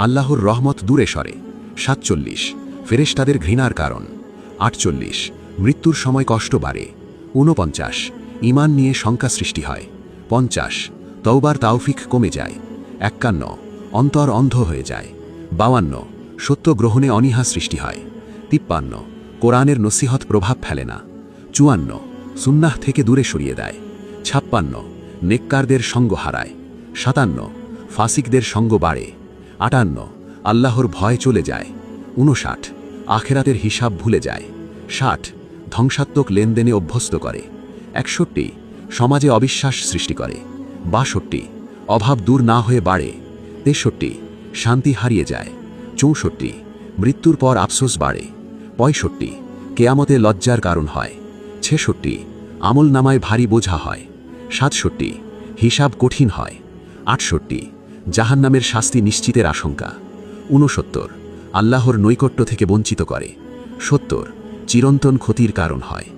আল্লাহর রহমত দূরে সরে। 47 ফেরেশতাদের ঘৃণার কারণ। 48 মৃত্যুর সময় কষ্ট বাড়ে। 49 ঈমান নিয়ে শঙ্কা সৃষ্টি হয়। 50 তওবার তাওফিক কমে যায়। 51 অন্তর অন্ধ হয়ে যায়। 52 সত্য গ্রহণে অনীহা সৃষ্টি হয়। 53 কোরআনের নসিহত প্রভাব ফেলে না। 54 সুন্নাহ থেকে দূরে সরিয়ে দেয়। 56 নেককারদের সঙ্গ হারায়। 57 ফাসিকদের সঙ্গ বাড়ে। 58 আল্লাহর ভয় চলে যায়। 59 আখেরাতের হিসাব ভুলে যায়। 60 ধ্বংসাত্মক লেনদেনে অভ্যস্ত করে। 61 সমাজে অবিশ্বাস সৃষ্টি করে। 62 অভাব দূর না হয়ে বাড়ে। 63 শান্তি হারিয়ে যায়। 64 মৃত্যুর পর আফসোস বাড়ে। 65 কেয়ামতে লজ্জার কারণ হয়। 66 আমল নামায় ভারী বোঝা হয়। 67 হিসাব কঠিন হয়। 68 জাহান্নামের শাস্তি নিশ্চিতের আশঙ্কা। 69 আল্লাহর নৈকট্য থেকে বঞ্চিত করে। 70 চিরন্তন ক্ষতির কারণ হয়।